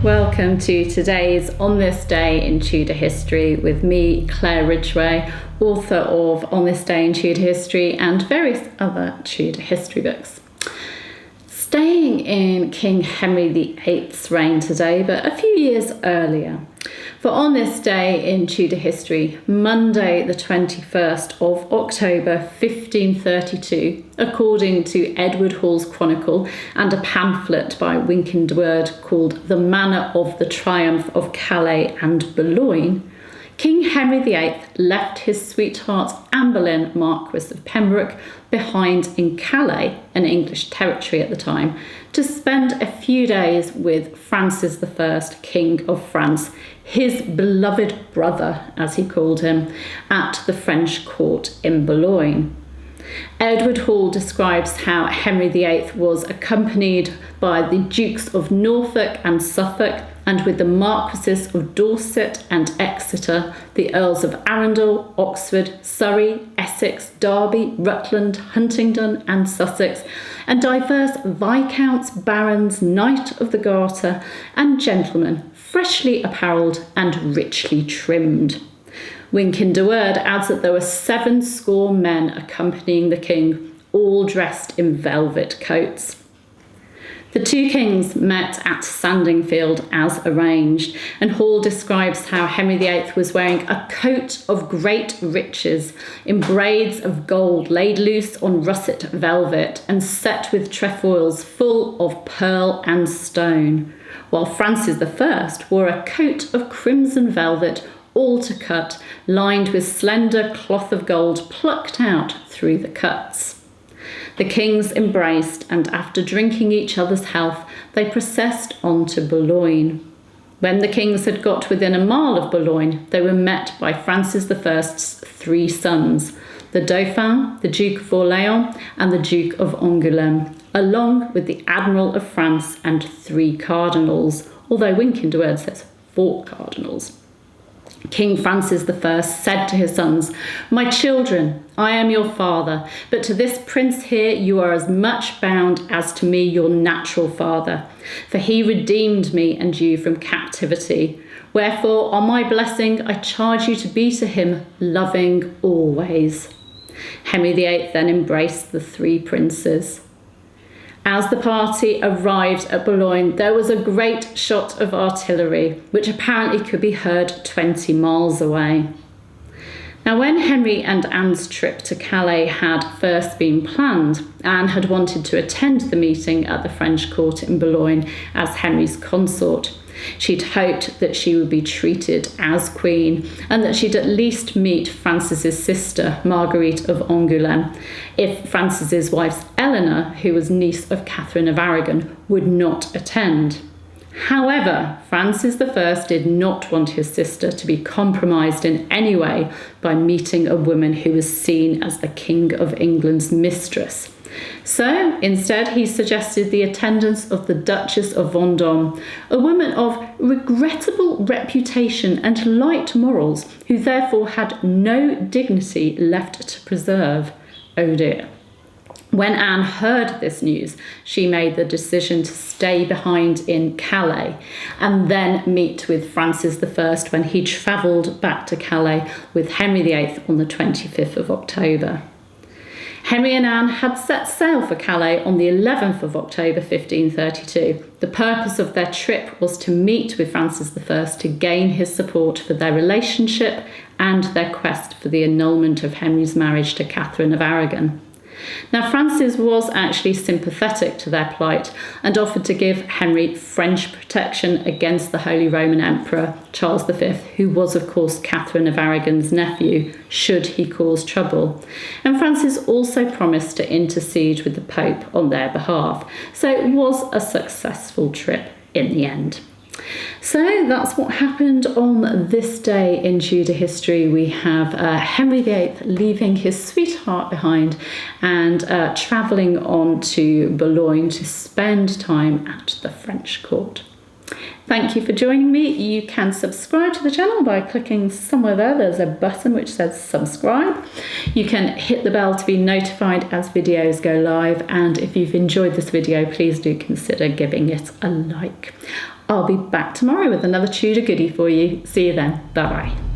welcome to today's On This Day in Tudor History with me, Claire Ridgway, author of On This Day in Tudor History and various other Tudor history books. Staying in King Henry VIII's reign today, but a few years earlier. For On This Day in Tudor History, Monday the 21st of October 1532, according to Edward Hall's Chronicle and a pamphlet by Winckendward called The Manner of the Triumph of Calais and Boulogne, King Henry VIII left his sweetheart Anne Boleyn, Marquess of Pembroke, behind in Calais, an English territory at the time, to spend a few days with Francis I, King of France, his beloved brother, as he called him, at the French court in Boulogne. Edward Hall describes how Henry VIII was accompanied by the Dukes of Norfolk and Suffolk, and with the Marquesses of Dorset and Exeter, the Earls of Arundel, Oxford, Surrey, Essex, Derby, Rutland, Huntingdon and Sussex, and diverse viscounts, barons, Knight of the Garter, and gentlemen, freshly apparelled and richly trimmed. Winckendward adds that there were 70 men accompanying the king, all dressed in velvet coats. The two kings met at Sandingfield as arranged, and Hall describes how Henry VIII was wearing a coat of great riches, in braids of gold laid loose on russet velvet and set with trefoils full of pearl and stone, while Francis I wore a coat of crimson velvet, all to cut, lined with slender cloth of gold plucked out through the cuts. The kings embraced, and after drinking each other's health, they processed on to Boulogne. When the kings had got within a mile of Boulogne, they were met by Francis I's 3 sons, the Dauphin, the Duke of Orléans, and the Duke of Angoulême, along with the Admiral of France and 3 cardinals, although Winckendward says 4 cardinals. King Francis I said to his sons, "My children, I am your father, but to this prince here you are as much bound as to me your natural father, for he redeemed me and you from captivity. Wherefore, on my blessing, I charge you to be to him loving always." Henry VIII then embraced the 3 princes. As the party arrived at Boulogne, there was a great shot of artillery, which apparently could be heard 20 miles away. Now, when Henry and Anne's trip to Calais had first been planned, Anne had wanted to attend the meeting at the French court in Boulogne as Henry's consort. She'd hoped that she would be treated as queen, and that she'd at least meet Francis's sister, Marguerite of Angoulême, if Francis's wife Eleanor, who was niece of Catherine of Aragon, would not attend. However, Francis I did not want his sister to be compromised in any way by meeting a woman who was seen as the King of England's mistress. So, instead, he suggested the attendance of the Duchess of Vendôme, a woman of regrettable reputation and light morals, who therefore had no dignity left to preserve. Oh dear. When Anne heard this news, she made the decision to stay behind in Calais and then meet with Francis I when he travelled back to Calais with Henry VIII on the 25th of October. Henry and Anne had set sail for Calais on the 11th of October 1532. The purpose of their trip was to meet with Francis I to gain his support for their relationship and their quest for the annulment of Henry's marriage to Catherine of Aragon. Now, Francis was actually sympathetic to their plight and offered to give Henry French protection against the Holy Roman Emperor Charles V, who was, of course, Catherine of Aragon's nephew, should he cause trouble. And Francis also promised to intercede with the Pope on their behalf. So it was a successful trip in the end. So that's what happened on this day in Tudor history. We have Henry VIII leaving his sweetheart behind and travelling on to Boulogne to spend time at the French court. Thank you for joining me. You can subscribe to the channel by clicking somewhere there. There's a button which says subscribe. You can hit the bell to be notified as videos go live. And if you've enjoyed this video, please do consider giving it a like. I'll be back tomorrow with another Tudor goodie for you. See you then. Bye bye.